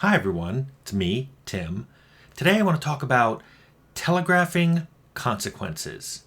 Hi everyone, it's me, Tim. Today I want to talk about telegraphing consequences.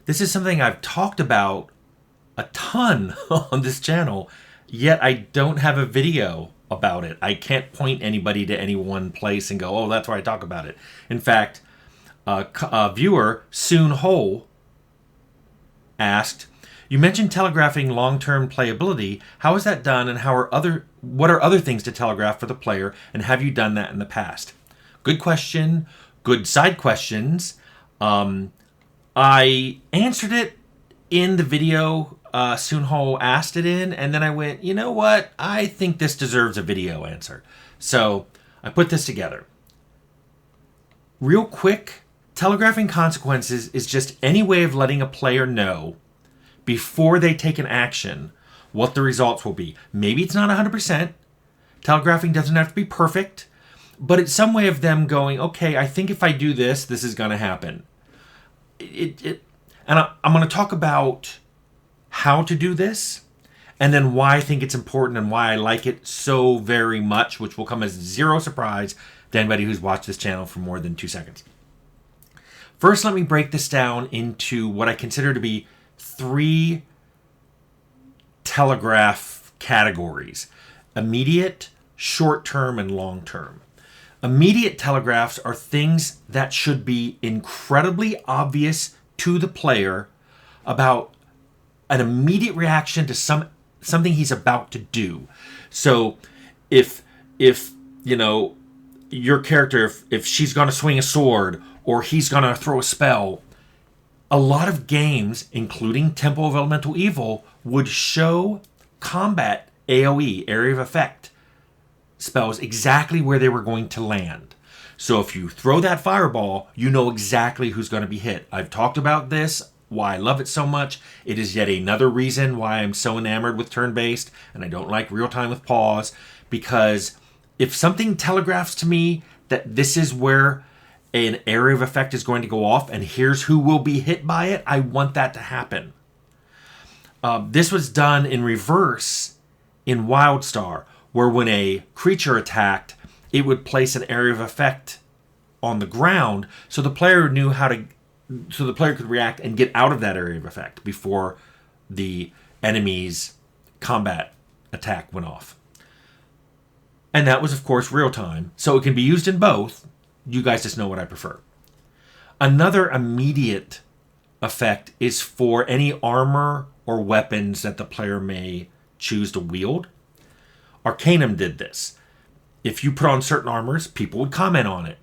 This is something I've talked about a ton on this channel, yet I don't have a video about it. I can't point anybody to any one place and go, oh, that's where I talk about it. In fact, a viewer, Soon Ho, asked, you mentioned telegraphing long-term playability. How is that done, and what are other things to telegraph for the player, and have you done that in the past? Good question. Good side questions. I answered it in the video Soon Ho asked it in, and then I went, you know what? I think this deserves a video answer. So I put this together. Real quick, telegraphing consequences is just any way of letting a player know before they take an action what the results will be. Maybe it's not 100%. Telegraphing doesn't have to be perfect, but it's some way of them going, okay, I think if I do this, this is going to happen. And I'm going to talk about how to do this, and then why I think it's important and why I like it so very much, which will come as zero surprise to anybody who's watched this channel for more than 2 seconds. First, let me break this down into what I consider to be 3 telegraph categories: immediate, short-term, and long-term. Immediate telegraphs are things that should be incredibly obvious to the player about an immediate reaction to something he's about to do. So if you know, your character, if she's going to swing a sword or he's going to throw a spell, a lot of games, including Temple of Elemental Evil, would show combat AoE, area of effect, spells exactly where they were going to land. So if you throw that fireball, you know exactly who's going to be hit. I've talked about this, why I love it so much. It is yet another reason why I'm so enamored with turn-based, and I don't like real-time with pause, because if something telegraphs to me that this is where an area of effect is going to go off and here's who will be hit by it, I want that to happen. This was done in reverse in Wildstar, where when a creature attacked, it would place an area of effect on the ground so the player could react and get out of that area of effect before the enemy's combat attack went off. And that was, of course, real time, so it can be used in both. You guys just know what I prefer. Another immediate effect is for any armor or weapons that the player may choose to wield. Arcanum did this. If you put on certain armors, people would comment on it.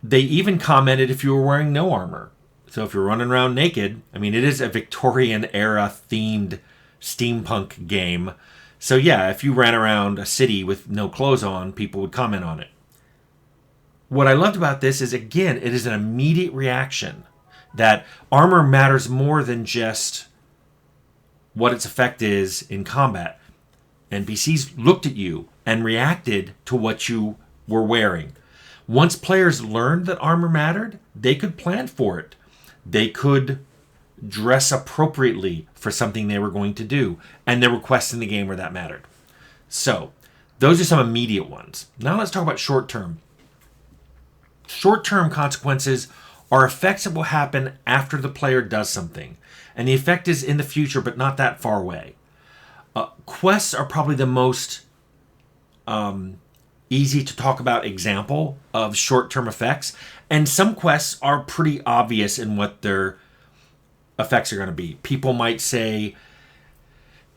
They even commented if you were wearing no armor. So if you're running around naked, I mean, it is a Victorian era themed steampunk game. So yeah, if you ran around a city with no clothes on, people would comment on it. What I loved about this is, again, it is an immediate reaction. That armor matters more than just what its effect is in combat. NPCs looked at you and reacted to what you were wearing. Once players learned that armor mattered, they could plan for it. They could dress appropriately for something they were going to do. And there were quests in the game where that mattered. So, those are some immediate ones. Now let's talk about short-term. Short-term consequences are effects that will happen after the player does something. And the effect is in the future, but not that far away. Quests are probably the most easy to talk about example of short-term effects. And some quests are pretty obvious in what their effects are going to be. People might say,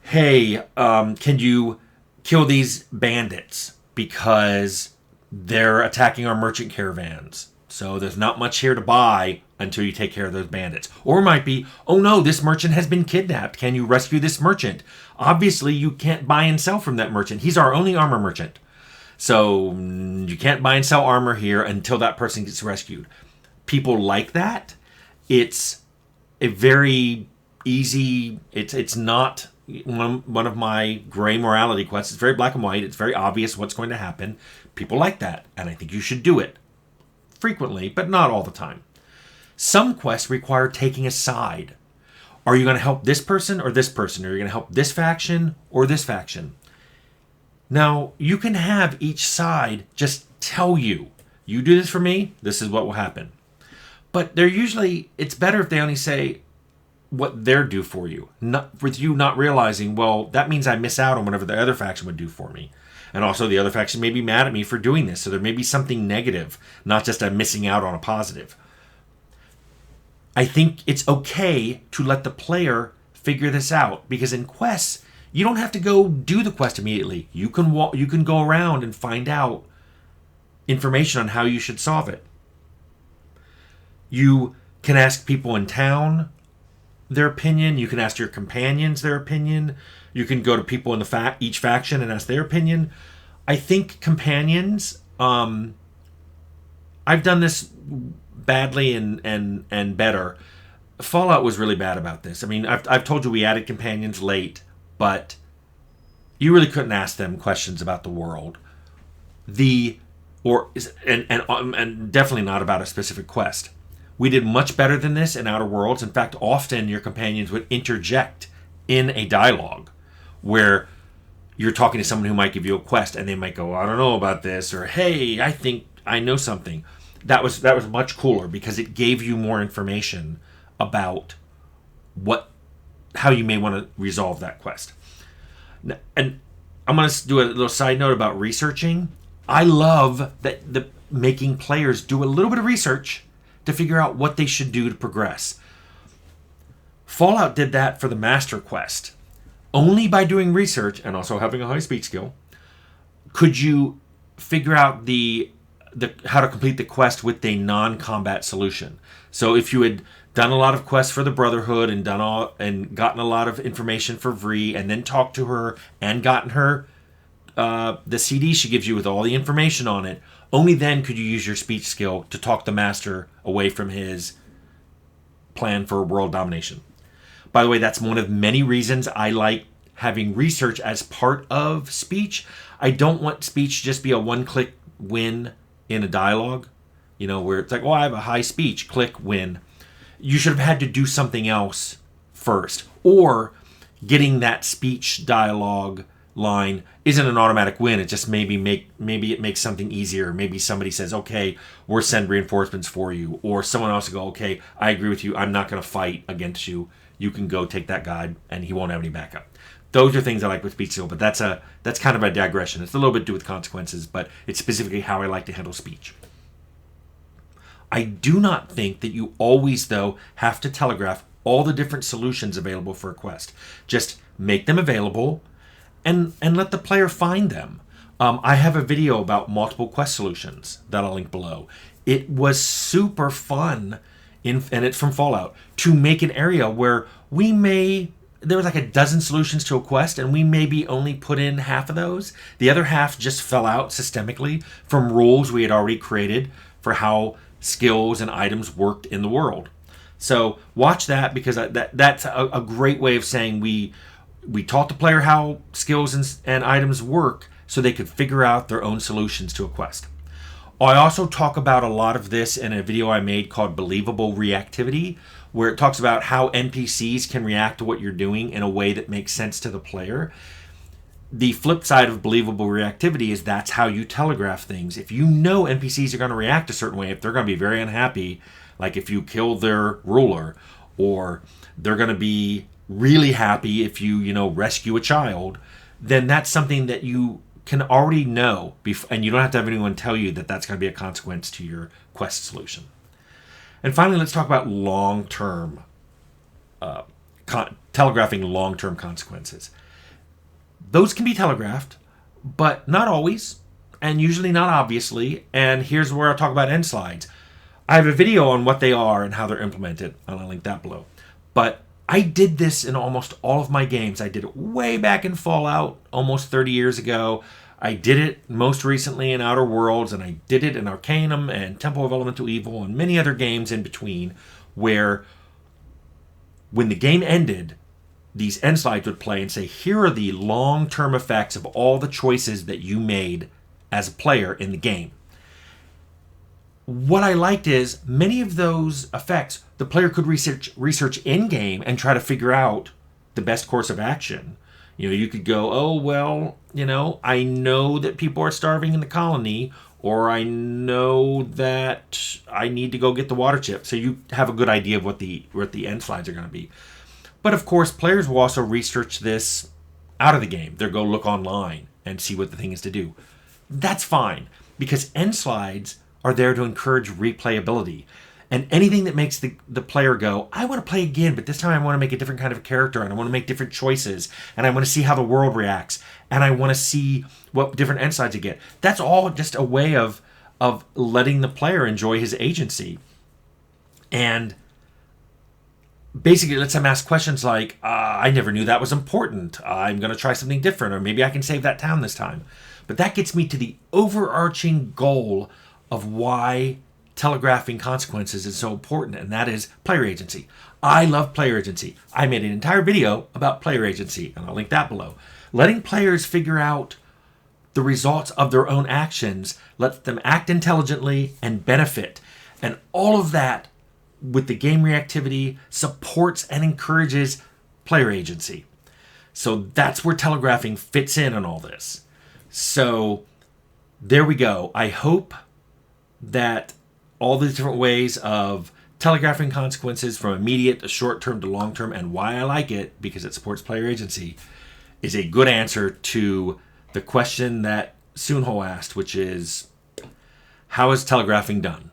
hey, can you kill these bandits because they're attacking our merchant caravans? So there's not much here to buy until you take care of those bandits. Or it might be, oh no, this merchant has been kidnapped. Can you rescue this merchant? Obviously, you can't buy and sell from that merchant. He's our only armor merchant. So you can't buy and sell armor here until that person gets rescued. People like that. It's a very easy, it's not one of my gray morality quests. It's very black and white. It's very obvious what's going to happen. People like that, and I think you should do it. Frequently, but not all the time. Some quests require taking a side. Are you going to help this person or this person? Are you going to help this faction or this faction? Now, you can have each side just tell you, you do this for me, this is what will happen. But it's better if they only say what they're due for you, not with you not realizing, well, that means I miss out on whatever the other faction would do for me. And also the other faction may be mad at me for doing this, so there may be something negative, not just I'm missing out on a positive. I think it's okay to let the player figure this out, because in quests, you don't have to go do the quest immediately. You can go around and find out information on how you should solve it. You can ask people in town their opinion. You can ask your companions their opinion. You can go to people in each faction and ask their opinion. I think companions, I've done this badly and better. Fallout was really bad about this. I mean, I've told you we added companions late, but you really couldn't ask them questions about the world, and definitely not about a specific quest. We did much better than this in Outer Worlds. In fact, often your companions would interject in a dialogue where you're talking to someone who might give you a quest, and they might go, I don't know about this, or hey, I think I know something. That was much cooler because it gave you more information about how you may want to resolve that quest. And I'm going to do a little side note about researching. I love that making players do a little bit of research to figure out what they should do to progress. Fallout did that for the Master Quest. Only by doing research and also having a high speech skill could you figure out how to complete the quest with a non-combat solution. So if you had done a lot of quests for the Brotherhood and gotten a lot of information for Vree, and then talked to her and gotten her the CD she gives you with all the information on it, only then could you use your speech skill to talk the Master away from his plan for world domination. By the way, that's one of many reasons I like having research as part of speech. I don't want speech to just be a one-click win in a dialogue, where it's like, I have a high speech, click, win. You should have had to do something else first. Or getting that speech dialogue line isn't an automatic win. It just maybe it makes something easier. Maybe somebody says, okay, we'll send reinforcements for you. Or someone else will go, okay, I agree with you. I'm not going to fight against you. You can go take that guy, and he won't have any backup. Those are things I like with speech skill, but that's kind of a digression. It's a little bit to do with consequences, but it's specifically how I like to handle speech. I do not think that you always, though, have to telegraph all the different solutions available for a quest. Just make them available and let the player find them. I have a video about multiple quest solutions that I'll link below. It was super fun, and it's from Fallout, to make an area where there was like a dozen solutions to a quest, and we maybe only put in half of those. The other half just fell out systemically from rules we had already created for how skills and items worked in the world. So watch that, because that's a great way of saying we taught the player how skills and items work so they could figure out their own solutions to a quest. I also talk about a lot of this in a video I made called Believable Reactivity, where it talks about how NPCs can react to what you're doing in a way that makes sense to the player. The flip side of believable reactivity is that's how you telegraph things. If you know NPCs are going to react a certain way, if they're going to be very unhappy, like if you kill their ruler, or they're going to be really happy if you rescue a child, then that's something that you can already know, and you don't have to have anyone tell you that that's going to be a consequence to your quest solution. And finally, let's talk about long-term, telegraphing long-term consequences. Those can be telegraphed, but not always, and usually not obviously. And here's where I'll talk about end slides. I have a video on what they are and how they're implemented, and I'll link that below. But I did this in almost all of my games. I did it way back in Fallout, almost 30 years ago. I did it most recently in Outer Worlds, and I did it in Arcanum and Temple of Elemental Evil and many other games in between, where when the game ended, these end slides would play and say, here are the long-term effects of all the choices that you made as a player in the game. What I liked is many of those effects the player could research in-game and try to figure out the best course of action You could go, oh, well, I know that people are starving in the colony, or I know that I need to go get the water chip. So you have a good idea of what the end slides are going to be. But of course, players will also research this out of the game. They'll go look online and see what the thing is to do. That's fine, because end slides are there to encourage replayability. And anything that makes the player go, I want to play again, but this time I want to make a different kind of character, and I want to make different choices, and I want to see how the world reacts, and I want to see what different end slides you get. That's all just a way of letting the player enjoy his agency. And basically lets them ask questions like, I never knew that was important. I'm going to try something different, or maybe I can save that town this time. But that gets me to the overarching goal of why Telegraphing Consequences is so important, and that is player agency. I love player agency. I made an entire video about player agency, and I'll link that below. Letting players figure out the results of their own actions lets them act intelligently and benefit. And all of that, with the game reactivity, supports and encourages player agency. So that's where telegraphing fits in on all this. So there we go. I hope that all the different ways of telegraphing consequences, from immediate to short term to long term, and why I like it, because it supports player agency, is a good answer to the question that Sunho asked, which is, how is telegraphing done?